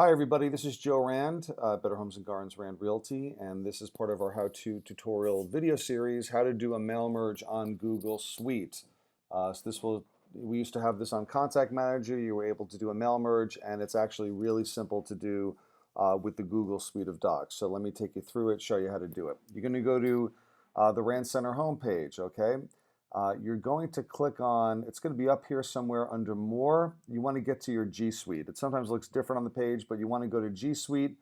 Hi everybody, this is Joe Rand, Better Homes and Gardens Rand Realty, and this is part of our how-to tutorial video series, how to do a mail merge on Google Suite. We used to have this on Contact Manager. You were able to do a mail merge, and it's actually really simple to do with the Google Suite of Docs. So let me take you through it, show you how to do it. You're going to go to the Rand Center homepage, okay? You're going to click on, it's going to be up here somewhere under More. You want to get to your G Suite. It sometimes looks different on the page, but you want to go to G Suite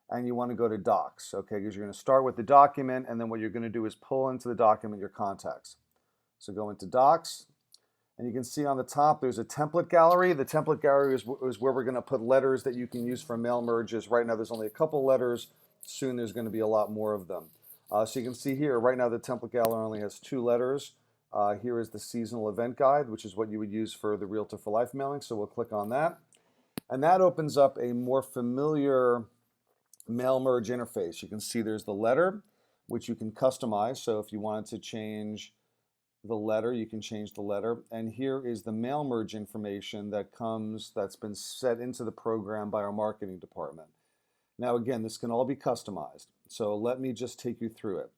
and you want to go to Docs, okay? Because you're going to start with the document, and then what you're going to do is pull into the document your contacts. So go into Docs, and you can see on the top there's a template gallery. The template gallery is where we're going to put letters that you can use for mail merges. Right now there's only a couple letters. Soon there's going to be a lot more of them. So you can see here, right now the template gallery only has 2 letters. Here is the seasonal event guide, which is what you would use for the Realtor for Life mailing. So we'll click on that. And that opens up a more familiar mail merge interface. You can see there's the letter, which you can customize. So if you wanted to change the letter, you can change the letter. And here is the mail merge information that's been set into the program by our marketing department. Now again, this can all be customized. So let me just take you through it.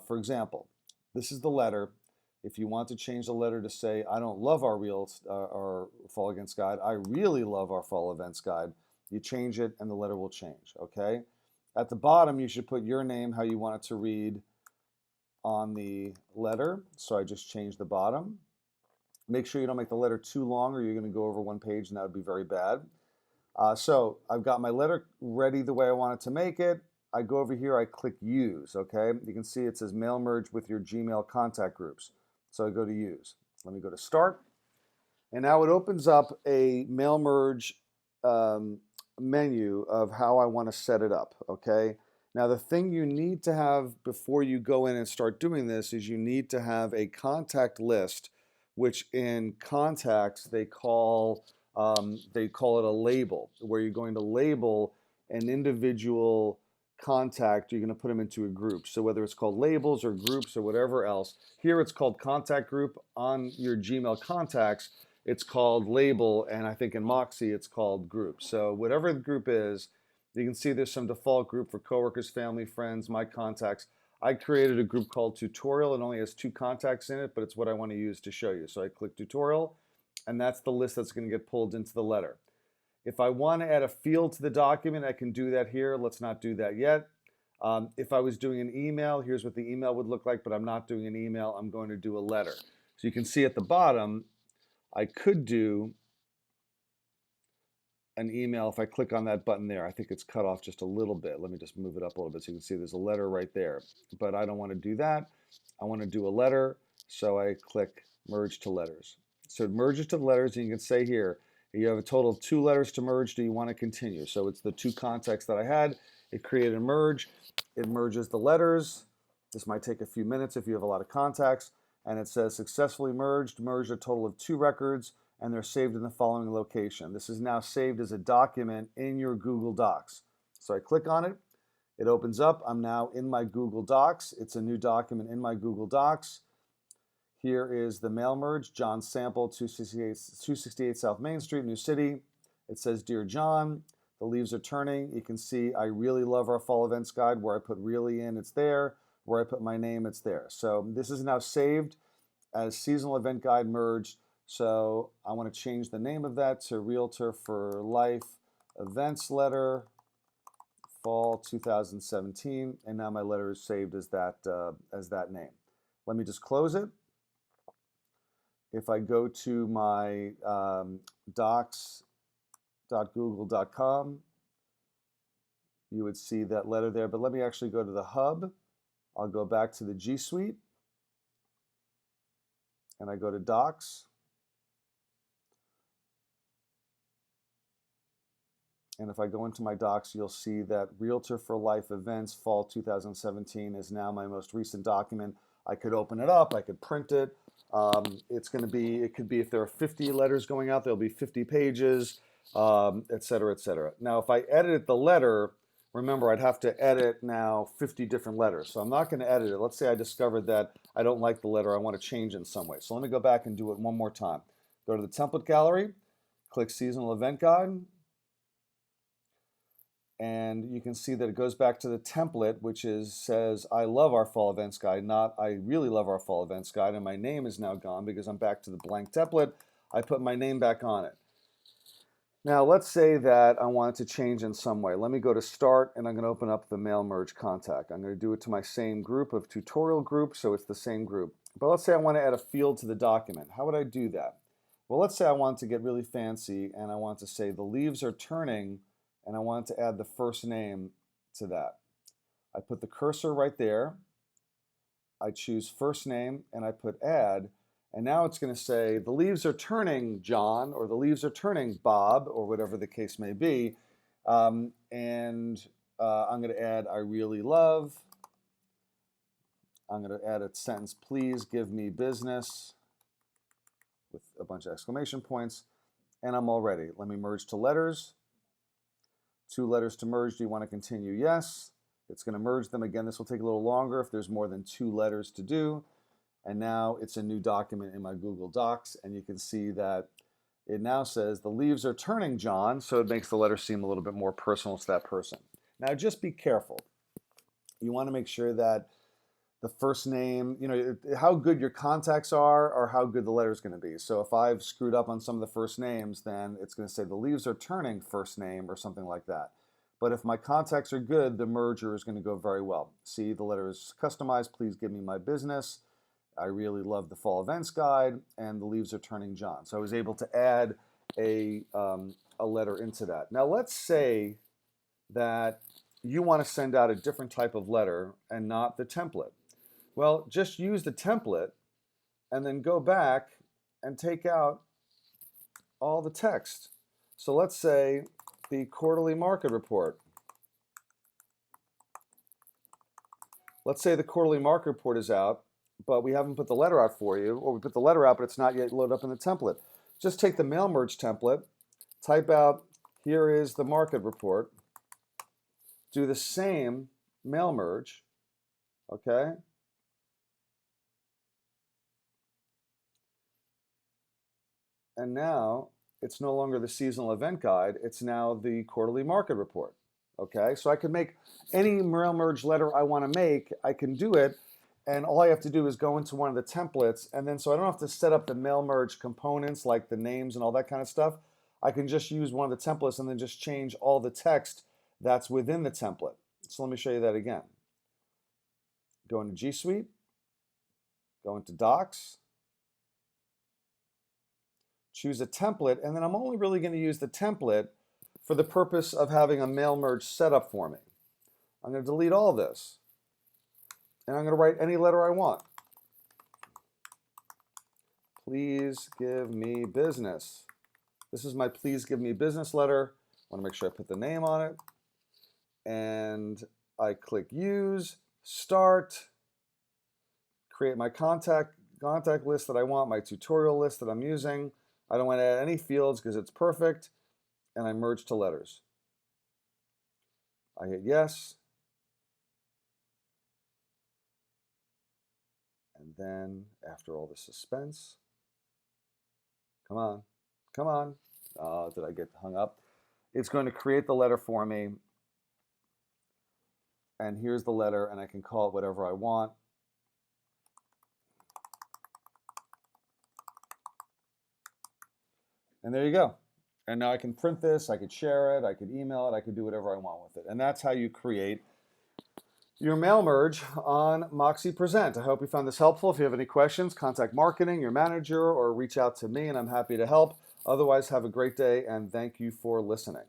For example, this is the letter. If you want to change the letter to say, I don't love our fall events guide, I really love our fall events guide, you change it and the letter will change, okay? At the bottom, you should put your name, how you want it to read on the letter. So I just changed the bottom. Make sure you don't make the letter too long or you're going to go over one page and that would be very bad. So I've got my letter ready the way I want it to make it. I go over here, I click Use, okay? You can see it says Mail Merge with your Gmail contact groups. So I go to Use. Let me go to Start. And now it opens up a mail merge menu of how I want to set it up, okay? Now the thing you need to have before you go in and start doing this is you need to have a contact list, which in contacts they call it a label, where you're going to label an individual contact. You're going to put them into a group. So whether it's called labels or groups or whatever else, here it's called contact group. On your Gmail contacts, it's called label, and I think in Moxie it's called group. So whatever the group is, you can see there's some default group for coworkers, family, friends, my contacts. I created a group called tutorial. It only has 2 contacts in it, but it's what I want to use to show you. So I click tutorial, and that's the list that's going to get pulled into the letter. If I want to add a field to the document, I can do that here. Let's not do that yet. If I was doing an email, here's what the email would look like, but I'm not doing an email. I'm going to do a letter. So you can see at the bottom, I could do an email if I click on that button there. I think it's cut off just a little bit. Let me just move it up a little bit so you can see there's a letter right there. But I don't want to do that. I want to do a letter, so I click Merge to Letters. So it merges to the letters, and you can say here, you have a total of 2 letters to merge. Do you want to continue? So it's the 2 contacts that I had. It created a merge. It merges the letters. This might take a few minutes if you have a lot of contacts. And it says successfully merged a total of 2 records, and they're saved in the following location. This is now saved as a document in your Google Docs. So I click on it. It opens up. I'm now in my Google Docs. It's a new document in my Google Docs. Here is the mail merge, John Sample, 268 South Main Street, New City. It says, Dear John, the leaves are turning. You can see I really love our fall events guide. Where I put really in, it's there. Where I put my name, it's there. So this is now saved as seasonal event guide merged. So I want to change the name of that to Realtor for Life Events Letter, Fall 2017. And now my letter is saved as that name. Let me just close it. If I go to my docs.google.com, you would see that letter there. But let me actually go to the hub. I'll go back to the G Suite, and I go to Docs. And if I go into my docs, you'll see that Realtor for Life Events Fall 2017 is now my most recent document. I could open it up, I could print it. It could be if there are 50 letters going out, there'll be 50 pages, et cetera, et cetera. Now, if I edit the letter, remember I'd have to edit now 50 different letters. So I'm not going to edit it. Let's say I discovered that I don't like the letter, I want to change in some way. So let me go back and do it one more time. Go to the template gallery, click Seasonal Event Guide. And you can see that it goes back to the template, which says, I love our fall events guide, not I really love our fall events guide. And my name is now gone because I'm back to the blank template. I put my name back on it. Now, let's say that I want it to change in some way. Let me go to Start, and I'm going to open up the Mail Merge contact. I'm going to do it to my same group of tutorial groups, so it's the same group. But let's say I want to add a field to the document. How would I do that? Well, let's say I want to get really fancy, and I want to say the leaves are turning, and I want to add the first name to that. I put the cursor right there. I choose first name, and I put Add. And now it's going to say, the leaves are turning, John, or the leaves are turning, Bob, or whatever the case may be. I'm going to add, I really love. I'm going to add a sentence, please give me business, with a bunch of exclamation points. And I'm all ready. Let me merge to letters. 2 letters to merge. Do you want to continue? Yes. It's going to merge them. Again, this will take a little longer if there's more than 2 letters to do. And now it's a new document in my Google Docs, and you can see that it now says the leaves are turning, John, so it makes the letter seem a little bit more personal to that person. Now just be careful. You want to make sure that the first name, how good your contacts are or how good the letter is going to be. So if I've screwed up on some of the first names, then it's going to say the leaves are turning first name or something like that. But if my contacts are good, the merger is going to go very well. See, the letter is customized, please give me my business. I really love the fall events guide, and the leaves are turning, John. So I was able to add a letter into that. Now let's say that you want to send out a different type of letter and not the template. Well, just use the template and then go back and take out all the text. So let's say the quarterly market report. Let's say the quarterly market report is out, but we haven't put the letter out for you, or we put the letter out, but it's not yet loaded up in the template. Just take the mail merge template, type out, here is the market report, do the same mail merge, okay? And now it's no longer the seasonal event guide, it's now the quarterly market report, okay? So I can make any mail merge letter I want to make, I can do it. And all I have to do is go into one of the templates, and then so I don't have to set up the mail merge components like the names and all that kind of stuff. I can just use one of the templates and then just change all the text that's within the template. So let me show you that again. Go into G Suite, go into Docs, choose a template, and then I'm only really going to use the template for the purpose of having a mail merge set up for me. I'm going to delete all this. And I'm going to write any letter I want. Please give me business. This is my please give me business letter. I want to make sure I put the name on it. And I click use, start, create my contact list that I want, my tutorial list that I'm using. I don't want to add any fields because it's perfect. And I merge to letters. I hit yes. And then, after all the suspense, come on, come on. Did I get hung up? It's going to create the letter for me. And here's the letter, and I can call it whatever I want. And there you go. And now I can print this, I could share it, I could email it, I could do whatever I want with it. And that's how you create your mail merge on Moxie Present. I hope you found this helpful. If you have any questions, contact marketing, your manager, or reach out to me, and I'm happy to help. Otherwise, have a great day, and thank you for listening.